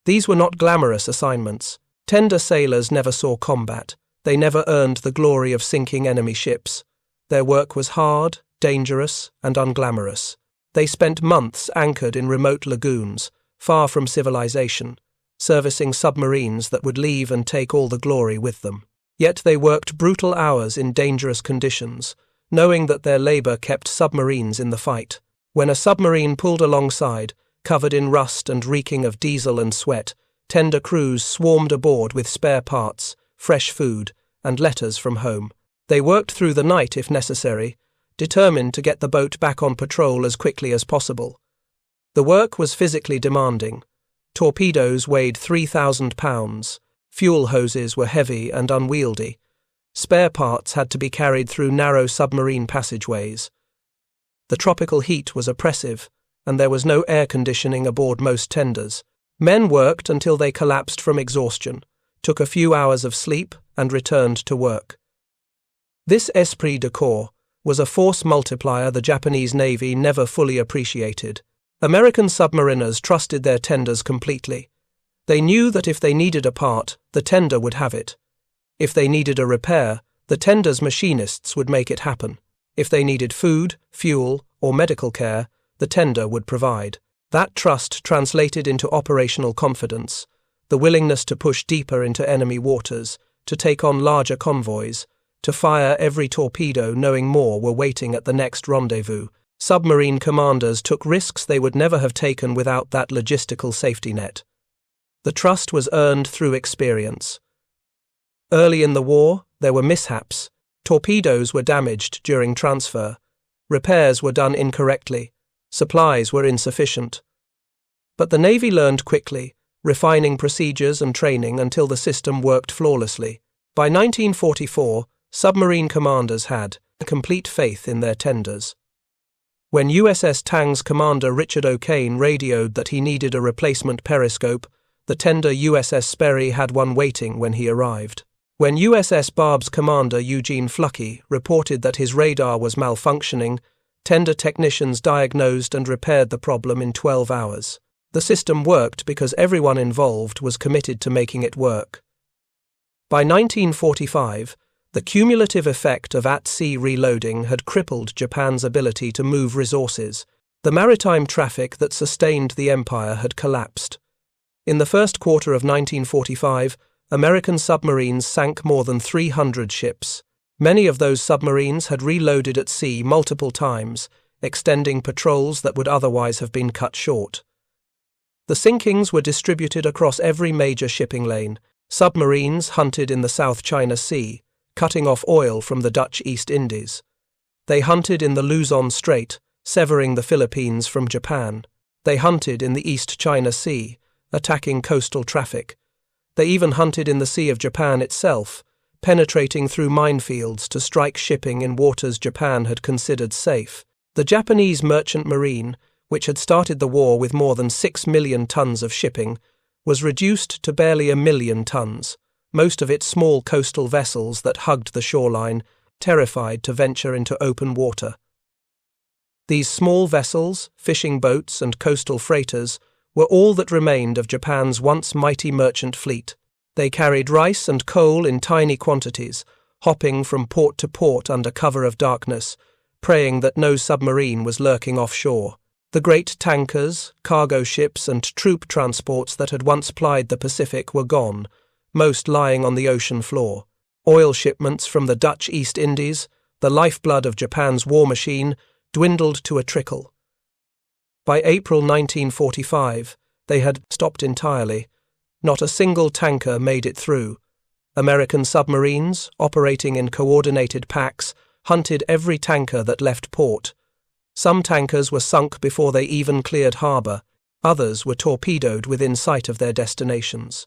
These were not glamorous assignments. Tender sailors never saw combat. They never earned the glory of sinking enemy ships. Their work was hard, dangerous, and unglamorous. They spent months anchored in remote lagoons, far from civilization, servicing submarines that would leave and take all the glory with them. Yet they worked brutal hours in dangerous conditions, knowing that their labor kept submarines in the fight. When a submarine pulled alongside, covered in rust and reeking of diesel and sweat, tender crews swarmed aboard with spare parts, fresh food, and letters from home. They worked through the night if necessary, determined to get the boat back on patrol as quickly as possible. The work was physically demanding. Torpedoes weighed 3,000 pounds. Fuel hoses were heavy and unwieldy. Spare parts had to be carried through narrow submarine passageways. The tropical heat was oppressive, and there was no air conditioning aboard most tenders. Men worked until they collapsed from exhaustion, took a few hours of sleep, and returned to work. This esprit de corps was a force multiplier the Japanese Navy never fully appreciated. American submariners trusted their tenders completely. They knew that if they needed a part, the tender would have it. If they needed a repair, the tender's machinists would make it happen. If they needed food, fuel, or medical care, the tender would provide. That trust translated into operational confidence, the willingness to push deeper into enemy waters, to take on larger convoys, to fire every torpedo knowing more were waiting at the next rendezvous. Submarine commanders took risks they would never have taken without that logistical safety net. The trust was earned through experience. Early in the war, there were mishaps. Torpedoes were damaged during transfer. Repairs were done incorrectly. Supplies were insufficient. But the Navy learned quickly, refining procedures and training until the system worked flawlessly. By 1944, submarine commanders had complete faith in their tenders. When USS Tang's commander Richard O'Kane radioed that he needed a replacement periscope, the tender USS Sperry had one waiting when he arrived. When USS Barb's commander Eugene Fluckey reported that his radar was malfunctioning, tender technicians diagnosed and repaired the problem in 12 hours. The system worked because everyone involved was committed to making it work. By 1945, the cumulative effect of at-sea reloading had crippled Japan's ability to move resources. The maritime traffic that sustained the empire had collapsed. In the first quarter of 1945, American submarines sank more than 300 ships. Many of those submarines had reloaded at sea multiple times, extending patrols that would otherwise have been cut short. The sinkings were distributed across every major shipping lane. Submarines hunted in the South China Sea, cutting off oil from the Dutch East Indies. They hunted in the Luzon Strait, severing the Philippines from Japan. They hunted in the East China Sea, attacking coastal traffic. They even hunted in the Sea of Japan itself, penetrating through minefields to strike shipping in waters Japan had considered safe. The Japanese merchant marine, which had started the war with more than 6 million tons of shipping, was reduced to barely 1 million tons, most of it small coastal vessels that hugged the shoreline, terrified to venture into open water. These small vessels, fishing boats and coastal freighters, were all that remained of Japan's once mighty merchant fleet. They carried rice and coal in tiny quantities, hopping from port to port under cover of darkness, praying that no submarine was lurking offshore. The great tankers, cargo ships and troop transports that had once plied the Pacific were gone, most lying on the ocean floor. Oil shipments from the Dutch East Indies, the lifeblood of Japan's war machine, dwindled to a trickle. By April 1945, they had stopped entirely. Not a single tanker made it through. American submarines, operating in coordinated packs, hunted every tanker that left port. Some tankers were sunk before they even cleared harbour. Others were torpedoed within sight of their destinations.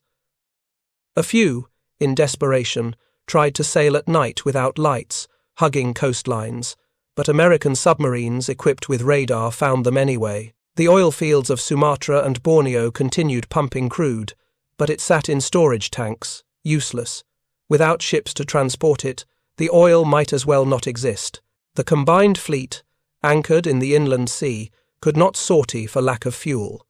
A few, in desperation, tried to sail at night without lights, hugging coastlines, but American submarines equipped with radar found them anyway. The oil fields of Sumatra and Borneo continued pumping crude, but it sat in storage tanks, useless. Without ships to transport it, the oil might as well not exist. The combined fleet, anchored in the inland sea, could not sortie for lack of fuel.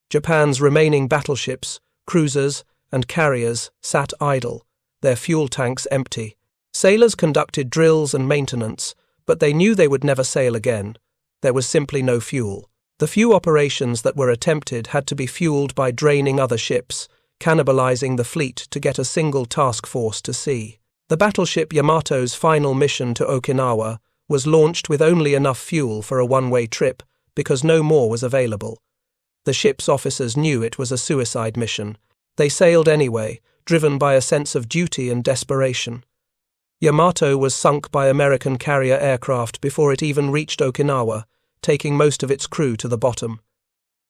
Japan's remaining battleships, cruisers, and carriers sat idle, their fuel tanks empty. Sailors conducted drills and maintenance, but they knew they would never sail again. There was simply no fuel. The few operations that were attempted had to be fueled by draining other ships, cannibalizing the fleet to get a single task force to sea. The battleship Yamato's final mission to Okinawa was launched with only enough fuel for a one-way trip because no more was available. The ship's officers knew it was a suicide mission. They sailed anyway, driven by a sense of duty and desperation. Yamato was sunk by American carrier aircraft before it even reached Okinawa, taking most of its crew to the bottom.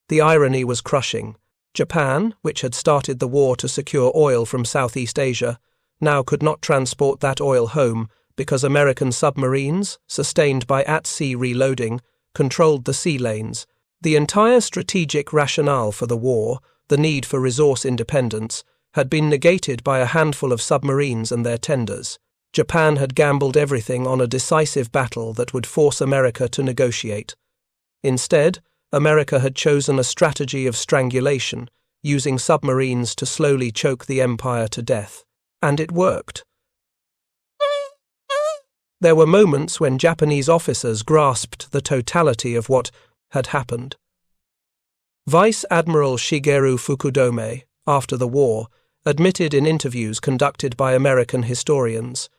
The irony was crushing. Japan, which had started the war to secure oil from Southeast Asia, now could not transport that oil home because American submarines, sustained by at-sea reloading, controlled the sea lanes. The entire strategic rationale for the war, the need for resource independence, had been negated by a handful of submarines and their tenders. Japan had gambled everything on a decisive battle that would force America to negotiate. Instead, America had chosen a strategy of strangulation, using submarines to slowly choke the empire to death. And it worked. There were moments when Japanese officers grasped the totality of what had happened. Vice Admiral Shigeru Fukudome, after the war, admitted in interviews conducted by American historians,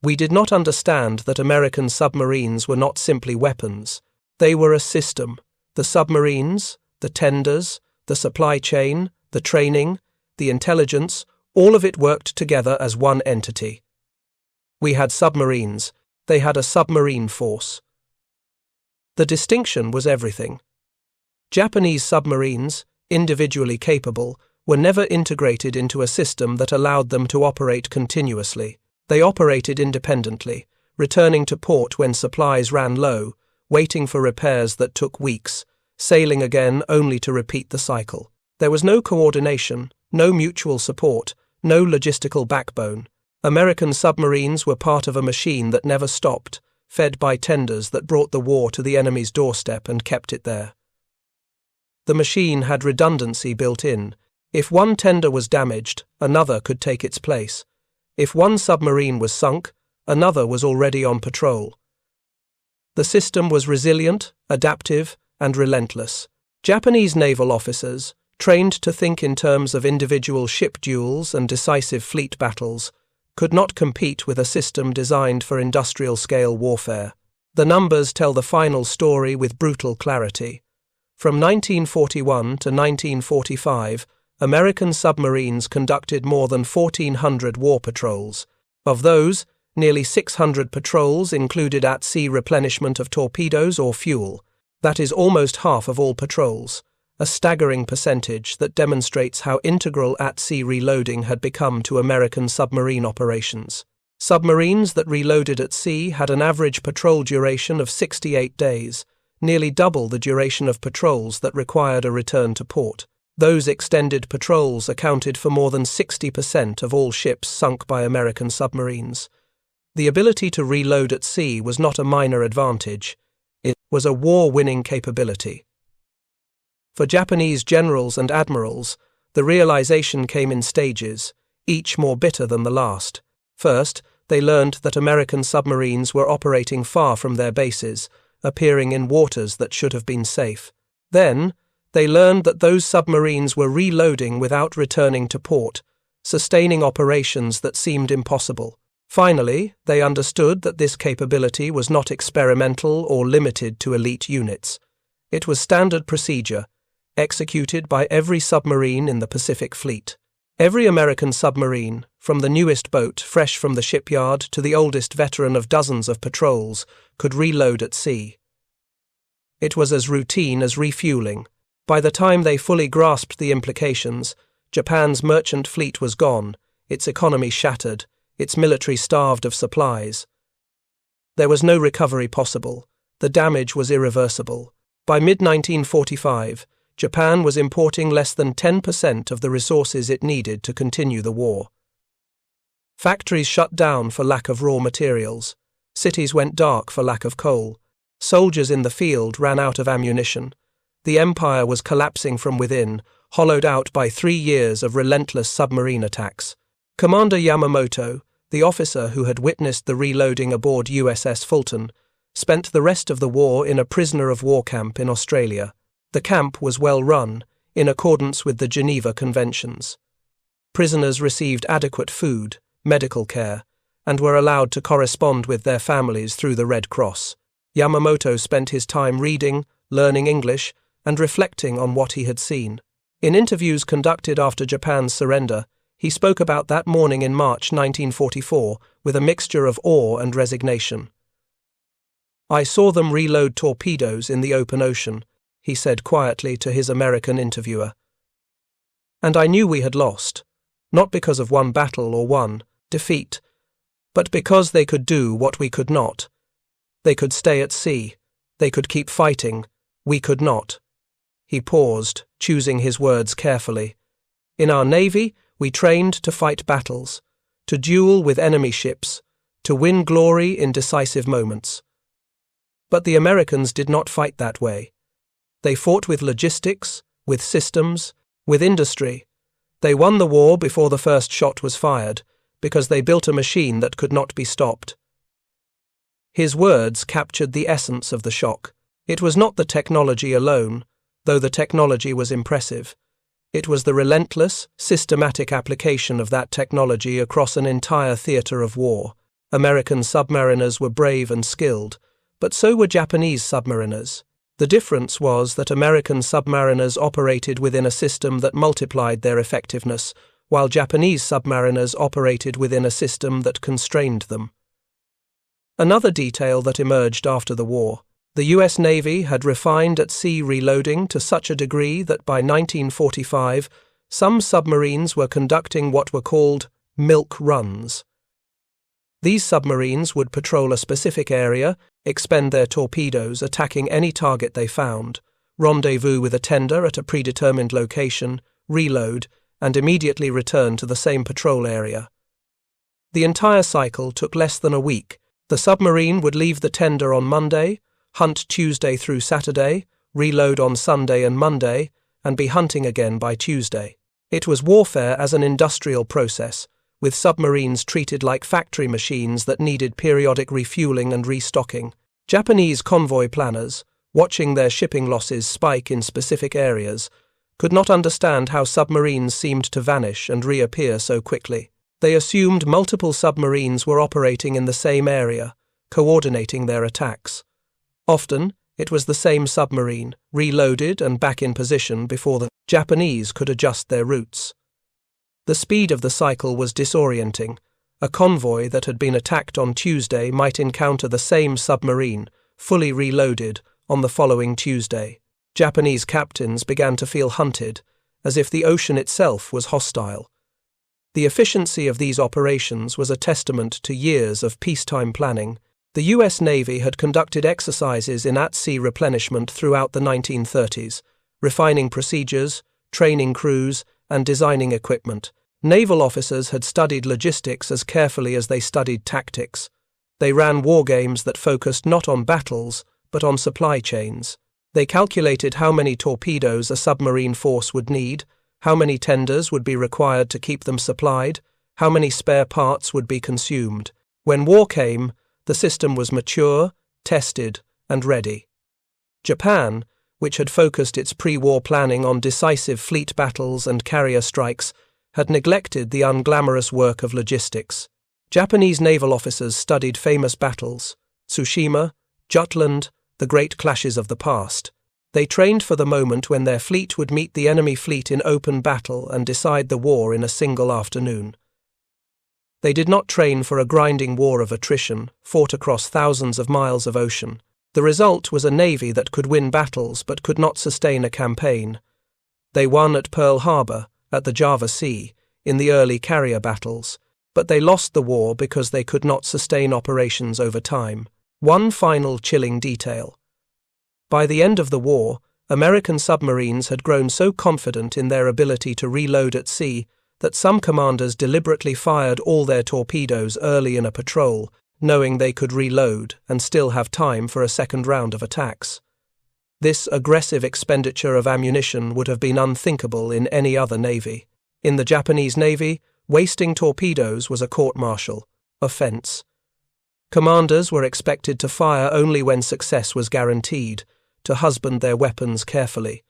"We did not understand that American submarines were not simply weapons. They were a system. The submarines, the tenders, the supply chain, the training, the intelligence, all of it worked together as one entity. We had submarines. They had a submarine force." The distinction was everything. Japanese submarines, individually capable, were never integrated into a system that allowed them to operate continuously. They operated independently, returning to port when supplies ran low, waiting for repairs that took weeks, sailing again only to repeat the cycle. There was no coordination, no mutual support, no logistical backbone. American submarines were part of a machine that never stopped, fed by tenders that brought the war to the enemy's doorstep and kept it there. The machine had redundancy built in. If one tender was damaged, another could take its place. If one submarine was sunk, another was already on patrol. The system was resilient, adaptive, and relentless. Japanese naval officers, trained to think in terms of individual ship duels and decisive fleet battles, could not compete with a system designed for industrial-scale warfare. The numbers tell the final story with brutal clarity. From 1941 to 1945, American submarines conducted more than 1,400 war patrols. Of those, nearly 600 patrols included at-sea replenishment of torpedoes or fuel. That is almost half of all patrols, a staggering percentage that demonstrates how integral at-sea reloading had become to American submarine operations. Submarines that reloaded at sea had an average patrol duration of 68 days, nearly double the duration of patrols that required a return to port. Those extended patrols accounted for more than 60% of all ships sunk by American submarines. The ability to reload at sea was not a minor advantage. It was a war-winning capability. For Japanese generals and admirals, the realization came in stages, each more bitter than the last. First, they learned that American submarines were operating far from their bases, appearing in waters that should have been safe. Then, they learned that those submarines were reloading without returning to port, sustaining operations that seemed impossible. Finally, they understood that this capability was not experimental or limited to elite units. It was standard procedure, executed by every submarine in the Pacific Fleet. Every American submarine, from the newest boat fresh from the shipyard to the oldest veteran of dozens of patrols, could reload at sea. It was as routine as refueling. By the time they fully grasped the implications, Japan's merchant fleet was gone, its economy shattered, its military starved of supplies. There was no recovery possible. The damage was irreversible. By mid-1945, Japan was importing less than 10% of the resources it needed to continue the war. Factories shut down for lack of raw materials. Cities went dark for lack of coal. Soldiers in the field ran out of ammunition. The empire was collapsing from within, hollowed out by 3 years of relentless submarine attacks. Commander Yamamoto, the officer who had witnessed the reloading aboard USS Fulton, spent the rest of the war in a prisoner-of-war camp in Australia. The camp was well run, in accordance with the Geneva Conventions. Prisoners received adequate food, medical care, and were allowed to correspond with their families through the Red Cross. Yamamoto spent his time reading, learning English, and reflecting on what he had seen. In interviews conducted after Japan's surrender, he spoke about that morning in March 1944 with a mixture of awe and resignation. "I saw them reload torpedoes in the open ocean," he said quietly to his American interviewer. "And I knew we had lost, not because of one battle or one defeat, but because they could do what we could not. They could stay at sea. They could keep fighting. We could not." He paused, choosing his words carefully. "In our Navy, we trained to fight battles, to duel with enemy ships, to win glory in decisive moments. But the Americans did not fight that way. They fought with logistics, with systems, with industry. They won the war before the first shot was fired, because they built a machine that could not be stopped." His words captured the essence of the shock. It was not the technology alone, though the technology was impressive. It was the relentless, systematic application of that technology across an entire theater of war. American submariners were brave and skilled, but so were Japanese submariners. The difference was that American submariners operated within a system that multiplied their effectiveness, while Japanese submariners operated within a system that constrained them. Another detail that emerged after the war: the US Navy had refined at-sea reloading to such a degree that by 1945, some submarines were conducting what were called milk runs. These submarines would patrol a specific area, expend their torpedoes, attacking any target they found, rendezvous with a tender at a predetermined location, reload, and immediately return to the same patrol area. The entire cycle took less than a week. The submarine would leave the tender on Monday, hunt Tuesday through Saturday, reload on Sunday and Monday, and be hunting again by Tuesday. It was warfare as an industrial process, with submarines treated like factory machines that needed periodic refueling and restocking. Japanese convoy planners, watching their shipping losses spike in specific areas, could not understand how submarines seemed to vanish and reappear so quickly. They assumed multiple submarines were operating in the same area, coordinating their attacks. Often, it was the same submarine, reloaded and back in position before the Japanese could adjust their routes. The speed of the cycle was disorienting. A convoy that had been attacked on Tuesday might encounter the same submarine, fully reloaded, on the following Tuesday. Japanese captains began to feel hunted, as if the ocean itself was hostile. The efficiency of these operations was a testament to years of peacetime planning. The US Navy had conducted exercises in at-sea replenishment throughout the 1930s, refining procedures, training crews, and designing equipment. Naval officers had studied logistics as carefully as they studied tactics. They ran war games that focused not on battles, but on supply chains. They calculated how many torpedoes a submarine force would need, how many tenders would be required to keep them supplied, how many spare parts would be consumed. When war came, the system was mature, tested, and ready. Japan, which had focused its pre-war planning on decisive fleet battles and carrier strikes, had neglected the unglamorous work of logistics. Japanese naval officers studied famous battles: Tsushima, Jutland, the great clashes of the past. They trained for the moment when their fleet would meet the enemy fleet in open battle and decide the war in a single afternoon. They did not train for a grinding war of attrition, fought across thousands of miles of ocean. The result was a navy that could win battles but could not sustain a campaign. They won at Pearl Harbor, at the Java Sea, in the early carrier battles, but they lost the war because they could not sustain operations over time. One final chilling detail. By the end of the war, American submarines had grown so confident in their ability to reload at sea that some commanders deliberately fired all their torpedoes early in a patrol, knowing they could reload and still have time for a second round of attacks. This aggressive expenditure of ammunition would have been unthinkable in any other navy. In the Japanese Navy, wasting torpedoes was a court-martial offense. Commanders were expected to fire only when success was guaranteed, to husband their weapons carefully.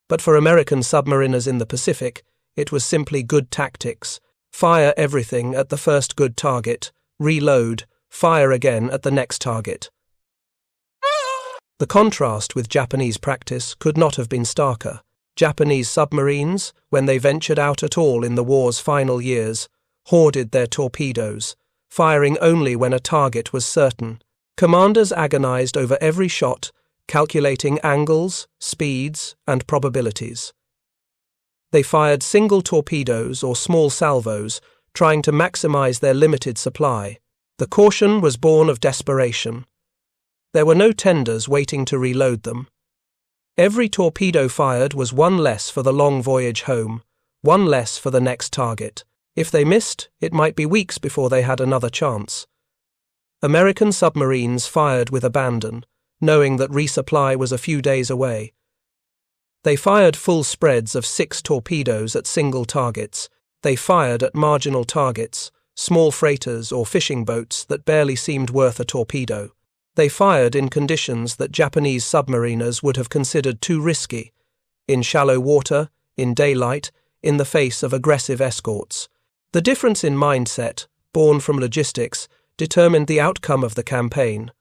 But for American submariners in the Pacific, it was simply good tactics: fire everything at the first good target, reload, fire again at the next target. The contrast with Japanese practice could not have been starker. Japanese submarines, when they ventured out at all in the war's final years, hoarded their torpedoes, firing only when a target was certain. Commanders agonized over every shot, calculating angles, speeds, and probabilities. They fired single torpedoes or small salvos, trying to maximize their limited supply. The caution was born of desperation. There were no tenders waiting to reload them. Every torpedo fired was one less for the long voyage home, one less for the next target. If they missed, it might be weeks before they had another chance. American submarines fired with abandon, knowing that resupply was a few days away. They fired full spreads of 6 torpedoes at single targets. They fired at marginal targets, small freighters or fishing boats that barely seemed worth a torpedo. They fired in conditions that Japanese submariners would have considered too risky, in shallow water, in daylight, in the face of aggressive escorts. The difference in mindset, born from logistics, determined the outcome of the campaign.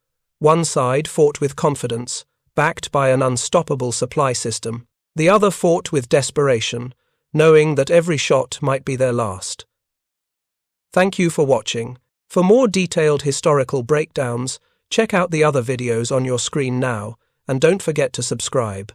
One side fought with confidence, backed by an unstoppable supply system. The other fought with desperation, knowing that every shot might be their last. Thank you for watching. For more detailed historical breakdowns, check out the other videos on your screen now, and don't forget to subscribe.